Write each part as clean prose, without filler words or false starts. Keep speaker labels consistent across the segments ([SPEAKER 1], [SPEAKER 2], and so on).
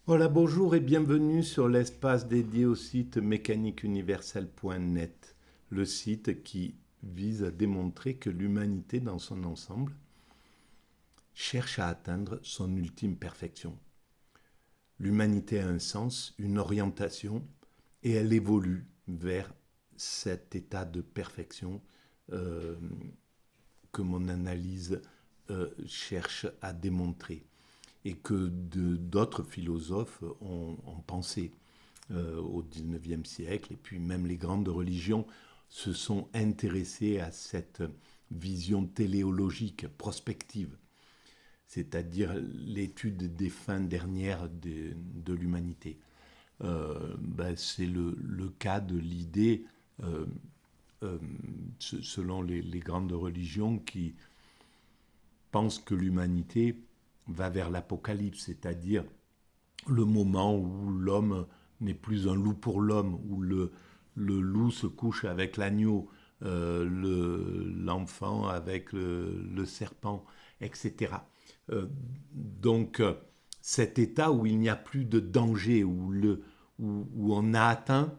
[SPEAKER 1] Voilà, bonjour et bienvenue sur l'espace dédié au site mécaniqueuniverselle.net, le site qui vise à démontrer que l'humanité dans son ensemble cherche à atteindre son ultime perfection. L'humanité a un sens, une orientation, et elle évolue vers cet état de perfection euh, que mon analyse cherche à démontrer et que d'autres philosophes ont pensé au XIXe siècle, et puis même les grandes religions se sont intéressées à cette vision téléologique, prospective, c'est-à-dire l'étude des fins dernières de l'humanité. C'est le cas de l'idée, euh, euh, selon les grandes religions, qui pensent que l'humanité va vers l'apocalypse, c'est-à-dire le moment où l'homme n'est plus un loup pour l'homme, où le loup se couche avec l'agneau, l'enfant avec le serpent, etc. Donc, cet état où il n'y a plus de danger, où on a atteint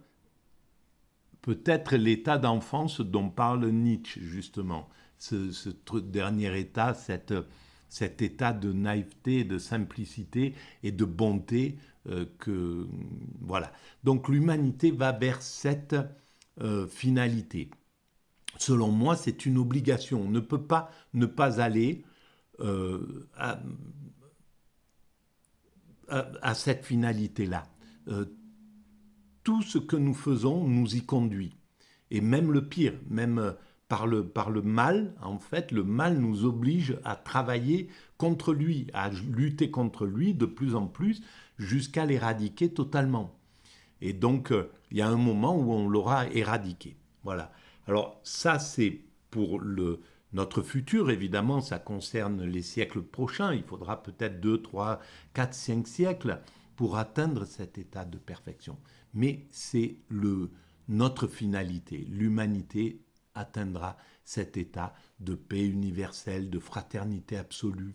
[SPEAKER 1] peut-être l'état d'enfance dont parle Nietzsche, justement. Ce dernier état, cet état de naïveté, de simplicité et de bonté que voilà. Donc l'humanité va vers cette finalité. Selon moi, c'est une obligation. On ne peut pas ne pas aller à, à cette finalité-là. Tout ce que nous faisons nous y conduit. Et même le pire, même par le mal, en fait, le mal nous oblige à travailler contre lui, à lutter contre lui de plus en plus jusqu'à l'éradiquer totalement. Et donc, il y a un moment où on l'aura éradiqué. Voilà. Alors, ça, c'est pour notre futur, évidemment, ça concerne les siècles prochains. Il faudra peut-être 2, 3, 4, 5 siècles pour atteindre cet état de perfection. Mais c'est notre finalité. L'humanité atteindra cet état de paix universelle, de fraternité absolue,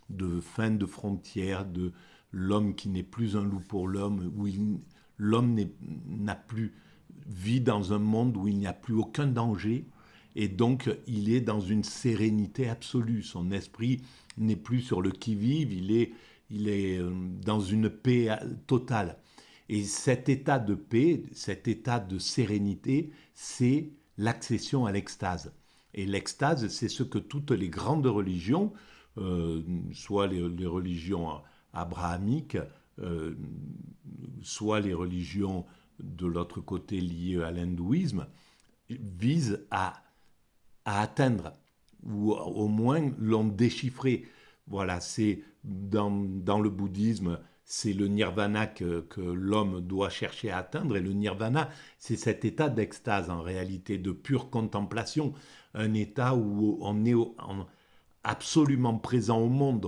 [SPEAKER 1] de fin de frontières, de l'homme qui n'est plus un loup pour l'homme, où l'homme n'a plus vit dans un monde où il n'y a plus aucun danger, et donc il est dans une sérénité absolue. Son esprit n'est plus sur le qui-vive, il est dans une paix totale. Et cet état de paix, cet état de sérénité, c'est l'accession à l'extase. Et l'extase, c'est ce que toutes les grandes religions, soit les religions abrahamiques, euh, soit les religions de l'autre côté liées à l'hindouisme, visent à atteindre, ou au moins l'ont déchiffré. Voilà, c'est dans le bouddhisme, c'est le nirvana que l'homme doit chercher à atteindre. Et le nirvana, c'est cet état d'extase en réalité, de pure contemplation. Un état où on est absolument présent au monde,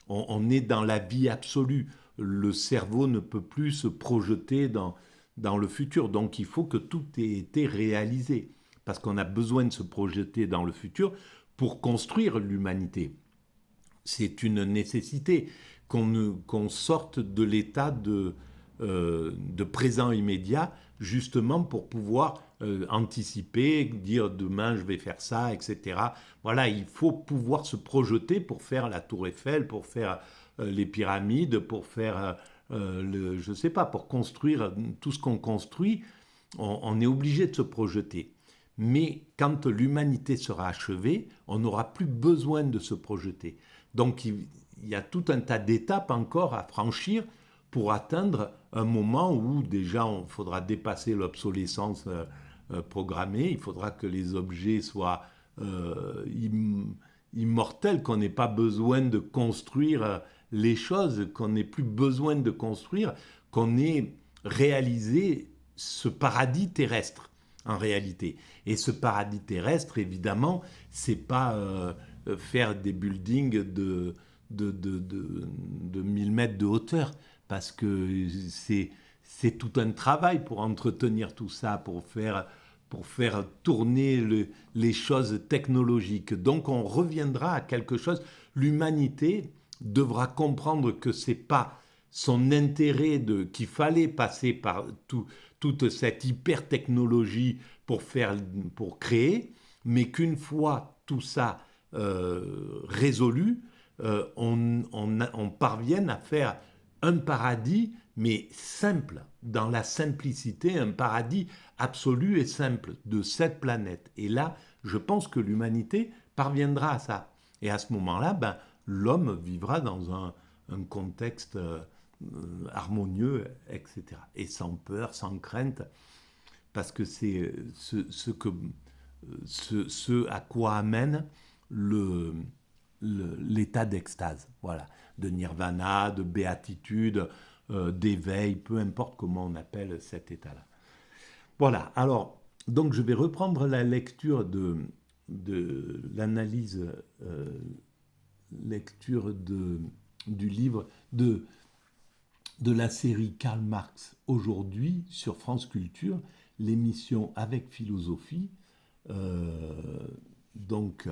[SPEAKER 1] on est dans la vie absolue. Le cerveau ne peut plus se projeter dans le futur. Donc il faut que tout ait été réalisé. Parce qu'on a besoin de se projeter dans le futur pour construire l'humanité. C'est une nécessité qu'on sorte de l'état de présent immédiat, justement pour pouvoir anticiper, dire demain je vais faire ça, etc. Voilà, il faut pouvoir se projeter pour faire la Tour Eiffel, pour faire les pyramides, pour faire, je ne sais pas, pour construire tout ce qu'on construit. On est obligé de se projeter. Mais quand l'humanité sera achevée, on n'aura plus besoin de se projeter. Donc il y a tout un tas d'étapes encore à franchir pour atteindre un moment où déjà il faudra dépasser l'obsolescence programmée, il faudra que les objets soient immortels, qu'on n'ait pas besoin de construire les choses, qu'on n'ait plus besoin de construire, qu'on ait réalisé ce paradis terrestre en réalité. Et ce paradis terrestre, évidemment, c'est pas faire des buildings de 1000 mètres de hauteur, parce que c'est tout un travail pour entretenir tout ça, pour faire tourner les choses technologiques. Donc on reviendra à quelque chose. L'humanité devra comprendre que c'est pas son intérêt qu'il fallait passer par toute cette hyper-technologie pour créer, mais qu'une fois tout ça résolu, on parvienne à faire un paradis, mais simple, dans la simplicité, un paradis absolu et simple de cette planète. Et là, je pense que l'humanité parviendra à ça. Et à ce moment-là, ben, l'homme vivra dans un contexte harmonieux, etc. Et sans peur, sans crainte, parce que c'est ce à quoi amène l'état d'extase, voilà, de nirvana, de béatitude, d'éveil, peu importe comment on appelle cet état-là. Voilà, alors, donc je vais reprendre la lecture de l'analyse, lecture du livre de la série Karl Marx aujourd'hui sur France Culture, l'émission Avec philosophie, donc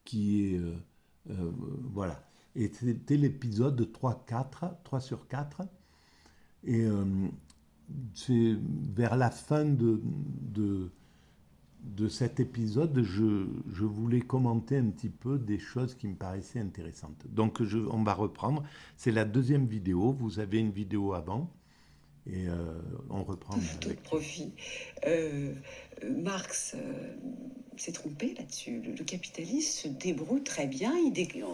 [SPEAKER 1] qui est voilà, et c'était l'épisode 3 sur 4, et c'est vers la fin de cet épisode, je voulais commenter un petit peu des choses qui me paraissaient intéressantes. Donc on va reprendre, c'est la deuxième vidéo, vous avez une vidéo avant, et on reprend
[SPEAKER 2] Tout
[SPEAKER 1] avec...
[SPEAKER 2] profit. Marx s'est trompé là-dessus. Le capitaliste se débrouille très bien.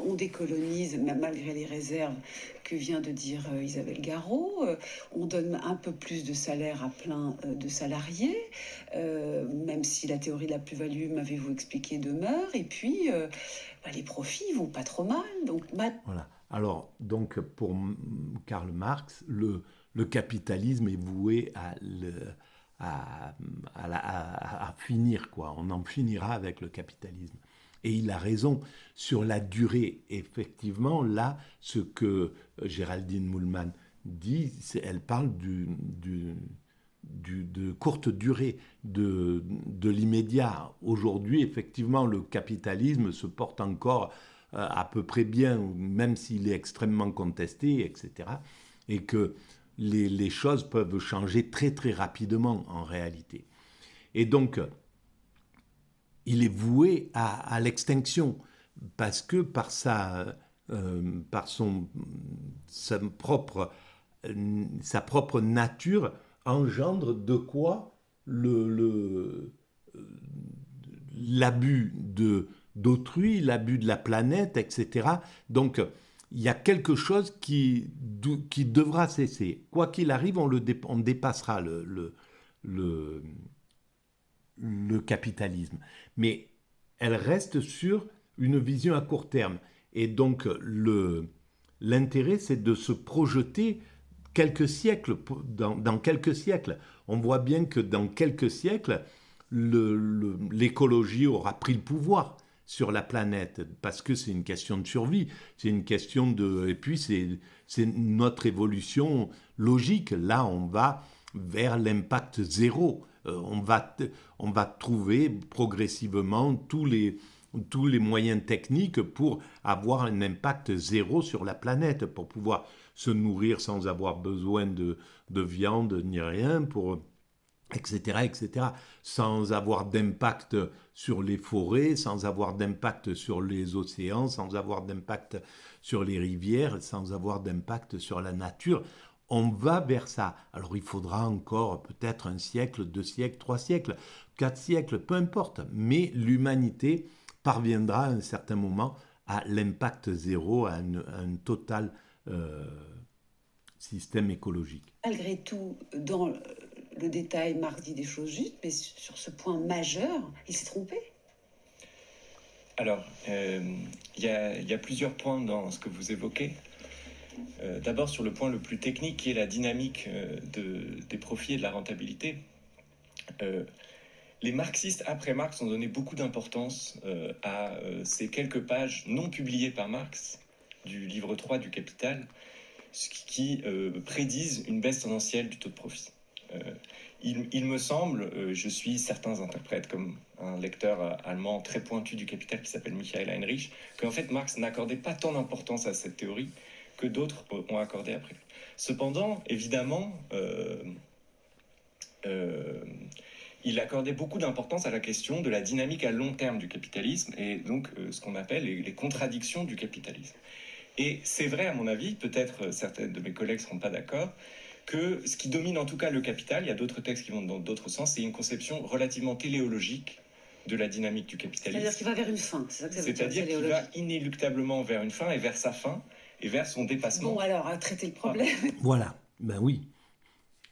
[SPEAKER 2] On décolonise, malgré les réserves que vient de dire Isabelle Garot. On donne un peu plus de salaire à plein de salariés, même si la théorie de la plus-value, m'avez-vous expliqué, demeure. Et puis, les profits vont pas trop mal. Donc,
[SPEAKER 1] Voilà. Alors, donc, pour Karl Marx, le capitalisme est voué à finir, quoi. On en finira avec le capitalisme. Et il a raison sur la durée. Effectivement, là, ce que Géraldine Moulman dit, elle parle de courte durée, de l'immédiat. Aujourd'hui, effectivement, le capitalisme se porte encore à peu près bien, même s'il est extrêmement contesté, etc. Et que les choses peuvent changer très très rapidement en réalité. Et donc, il est voué à l'extinction, parce que par sa propre nature engendre de quoi l'abus d'autrui, l'abus de la planète, etc. Donc, il y a quelque chose qui devra cesser. Quoi qu'il arrive, on dépassera le capitalisme. Mais elle reste sur une vision à court terme. Et donc, l'intérêt, c'est de se projeter quelques siècles, dans quelques siècles. On voit bien que dans quelques siècles, l'écologie aura pris le pouvoir sur la planète, parce que c'est une question de survie, c'est une question de... Et puis c'est notre évolution logique. Là, on va vers l'impact zéro. On va trouver progressivement tous les moyens techniques pour avoir un impact zéro sur la planète, pour pouvoir se nourrir sans avoir besoin de viande ni rien, etc., etc., sans avoir d'impact sur les forêts, sans avoir d'impact sur les océans, sans avoir d'impact sur les rivières, sans avoir d'impact sur la nature. On va vers ça. Alors il faudra encore peut-être un siècle, 2 siècles, 3 siècles, 4 siècles, peu importe. Mais l'humanité parviendra à un certain moment à l'impact zéro, à un total système écologique.
[SPEAKER 2] malgré tout, dans le détail, Marx dit des choses justes, mais sur ce point majeur, il s'est trompé.
[SPEAKER 3] Alors, il y a plusieurs points dans ce que vous évoquez. D'abord, sur le point le plus technique, qui est la dynamique des profits et de la rentabilité. Les marxistes, après Marx, ont donné beaucoup d'importance à ces quelques pages non publiées par Marx du livre 3 du Capital, qui prédisent une baisse tendancielle du taux de profit. il me semble, je suis certains interprètes comme un lecteur allemand très pointu du Capital qui s'appelle Michael Heinrich, qu'en fait Marx n'accordait pas tant d'importance à cette théorie que d'autres ont accordé après. Cependant, évidemment, il accordait beaucoup d'importance à la question de la dynamique à long terme du capitalisme et donc ce qu'on appelle les contradictions du capitalisme. Et c'est vrai, à mon avis, peut-être certains de mes collègues ne seront pas d'accord, que ce qui domine en tout cas le Capital, il y a d'autres textes qui vont dans d'autres sens, c'est une conception relativement téléologique de la dynamique du capitalisme.
[SPEAKER 2] C'est-à-dire qu'il va vers une fin, c'est ça que ça veut dire,
[SPEAKER 3] c'est-à-dire qu'il va inéluctablement vers une fin et vers sa fin et vers son dépassement.
[SPEAKER 2] Bon, alors, à traiter le problème.
[SPEAKER 1] Voilà, ben oui.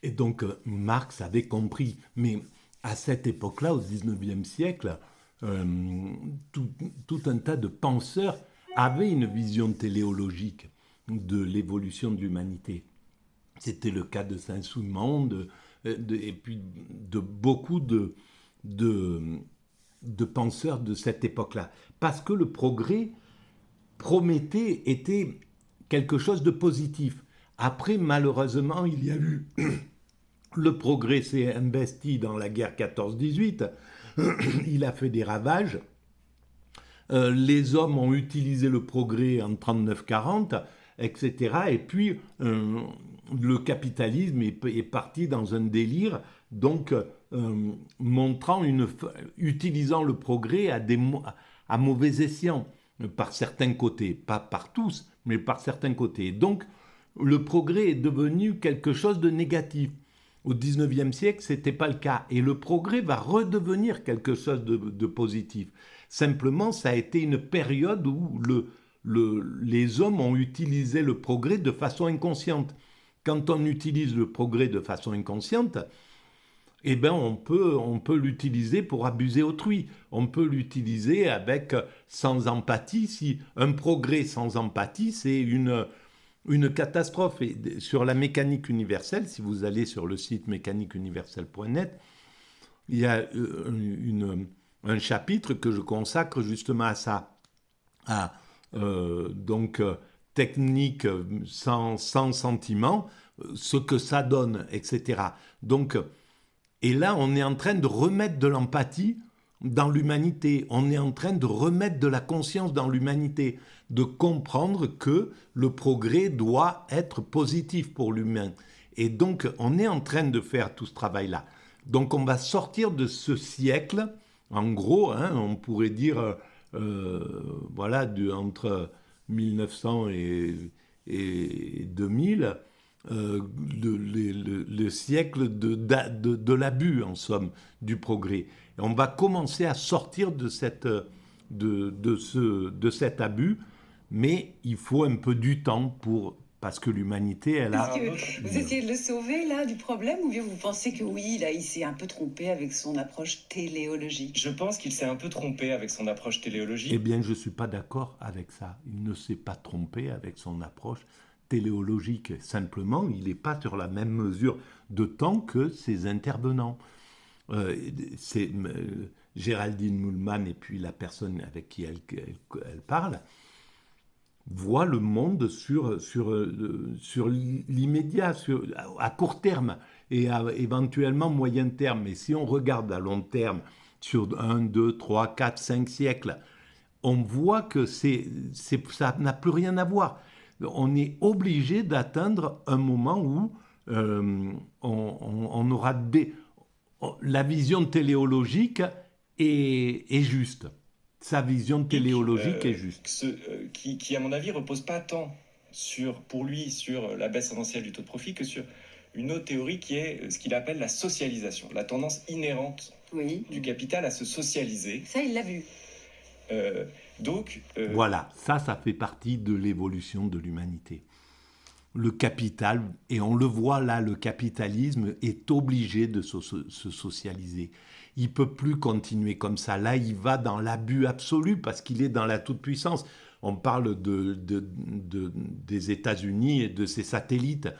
[SPEAKER 1] Et donc, Marx avait compris. Mais à cette époque-là, au XIXe siècle, tout un tas de penseurs avaient une vision téléologique de l'évolution de l'humanité. C'était le cas de Saint-Simon et puis de beaucoup de penseurs de cette époque-là. Parce que le progrès promettait, était quelque chose de positif. Après, malheureusement, il y a eu... Le progrès s'est investi dans la guerre 14-18, il a fait des ravages. Les hommes ont utilisé le progrès en 39-40, etc. Et puis, le capitalisme est parti dans un délire, donc utilisant le progrès à mauvais escient, par certains côtés, pas par tous, mais par certains côtés. Donc, le progrès est devenu quelque chose de négatif. Au XIXe siècle, ce n'était pas le cas. Et le progrès va redevenir quelque chose de positif. Simplement, ça a été une période où les hommes ont utilisé le progrès de façon inconsciente. Quand on utilise le progrès de façon inconsciente, eh ben on peut l'utiliser pour abuser autrui. On peut l'utiliser sans empathie. Si un progrès sans empathie, c'est une catastrophe. Et sur la mécanique universelle, si vous allez sur le site mécaniqueuniverselle.net, il y a un chapitre que je consacre justement à ça, technique sans sentiment, ce que ça donne, etc. Donc, et là, on est en train de remettre de l'empathie dans l'humanité. On est en train de remettre de la conscience dans l'humanité, de comprendre que le progrès doit être positif pour l'humain. Et donc, on est en train de faire tout ce travail-là. Donc, on va sortir de ce siècle, en gros, on pourrait dire, entre 1900 et 2000, le siècle de l'abus, en somme, du progrès. Et on va commencer à sortir de cet abus, mais il faut un peu du temps parce que l'humanité, elle a...
[SPEAKER 2] Vous essayez de le sauver, là, du problème, ou bien vous pensez que oui, là, il s'est un peu trompé avec son approche téléologique?
[SPEAKER 3] Je pense qu'il s'est un peu trompé avec son approche téléologique.
[SPEAKER 1] Eh bien, je ne suis pas d'accord avec ça. Il ne s'est pas trompé avec son approche téléologique. Simplement, il n'est pas sur la même mesure de temps que ses intervenants. Géraldine Mühlmann et puis la personne avec qui elle parle voient le monde sur l'immédiat, à court terme et éventuellement moyen terme. Mais si on regarde à long terme, sur 1, 2, 3, 4, 5 siècles, on voit que ça n'a plus rien à voir. On est obligé d'atteindre un moment où on aura la vision téléologique est juste. Sa vision téléologique est juste.
[SPEAKER 3] Qui, à mon avis, repose pas tant pour lui sur la baisse tendancielle du taux de profit que sur une autre théorie qui est ce qu'il appelle la socialisation, la tendance inhérente du capital à se socialiser.
[SPEAKER 2] Ça, il l'a vu.
[SPEAKER 1] Voilà, ça fait partie de l'évolution de l'humanité. Le capital, et on le voit là, le capitalisme est obligé de se socialiser. Il ne peut plus continuer comme ça. Là, il va dans l'abus absolu parce qu'il est dans la toute-puissance. On parle des États-Unis et de ses satellites.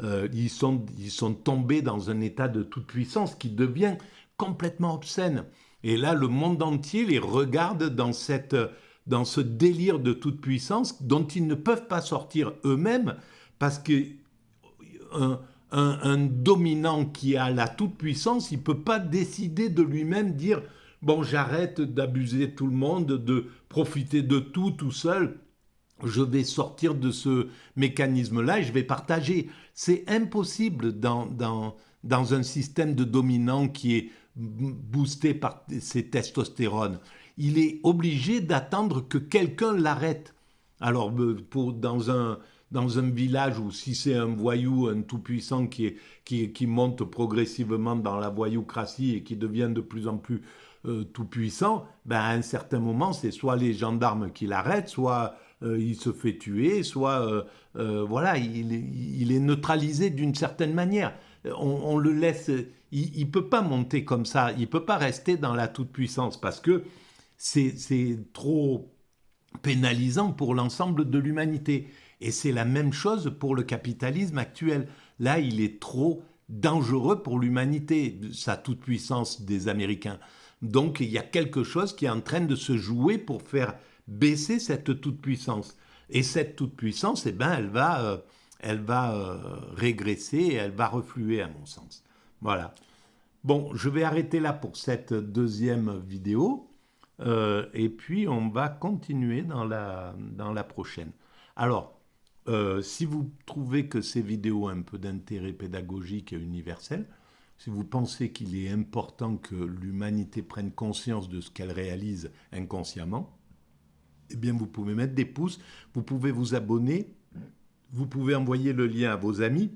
[SPEAKER 1] Ils sont tombés dans un état de toute-puissance qui devient complètement obscène. Et là, le monde entier les regarde dans ce délire de toute-puissance dont ils ne peuvent pas sortir eux-mêmes parce qu'un un dominant qui a la toute-puissance, il ne peut pas décider de lui-même dire « bon, j'arrête d'abuser tout le monde, de profiter de tout seul, je vais sortir de ce mécanisme-là et je vais partager ». C'est impossible dans un système de dominant qui est boosté par ses testostérones. Il est obligé d'attendre que quelqu'un l'arrête. Alors, dans un village où si c'est un voyou, un tout-puissant qui monte progressivement dans la voyoucratie et qui devient de plus en plus tout-puissant, ben à un certain moment, c'est soit les gendarmes qui l'arrêtent, soit il se fait tuer, soit voilà, il est neutralisé d'une certaine manière. On le laisse, il ne peut pas monter comme ça, il ne peut pas rester dans la toute-puissance parce que c'est trop pénalisant pour l'ensemble de l'humanité. Et c'est la même chose pour le capitalisme actuel. Là, il est trop dangereux pour l'humanité, sa toute-puissance des Américains. Donc, il y a quelque chose qui est en train de se jouer pour faire baisser cette toute-puissance. Et cette toute-puissance, eh ben, elle va régresser, elle va refluer, à mon sens. Voilà. Bon, je vais arrêter là pour cette deuxième vidéo. Et puis, on va continuer dans la prochaine. Alors, si vous trouvez que ces vidéos ont un peu d'intérêt pédagogique et universel, si vous pensez qu'il est important que l'humanité prenne conscience de ce qu'elle réalise inconsciemment, eh bien, vous pouvez mettre des pouces, vous pouvez vous abonner, vous pouvez envoyer le lien à vos amis,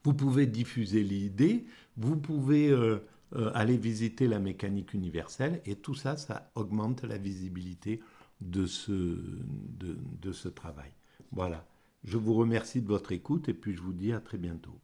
[SPEAKER 1] vous pouvez diffuser l'idée, vous pouvez aller visiter la mécanique universelle, et tout ça, ça augmente la visibilité de ce travail. Voilà. Je vous remercie de votre écoute, et puis je vous dis à très bientôt.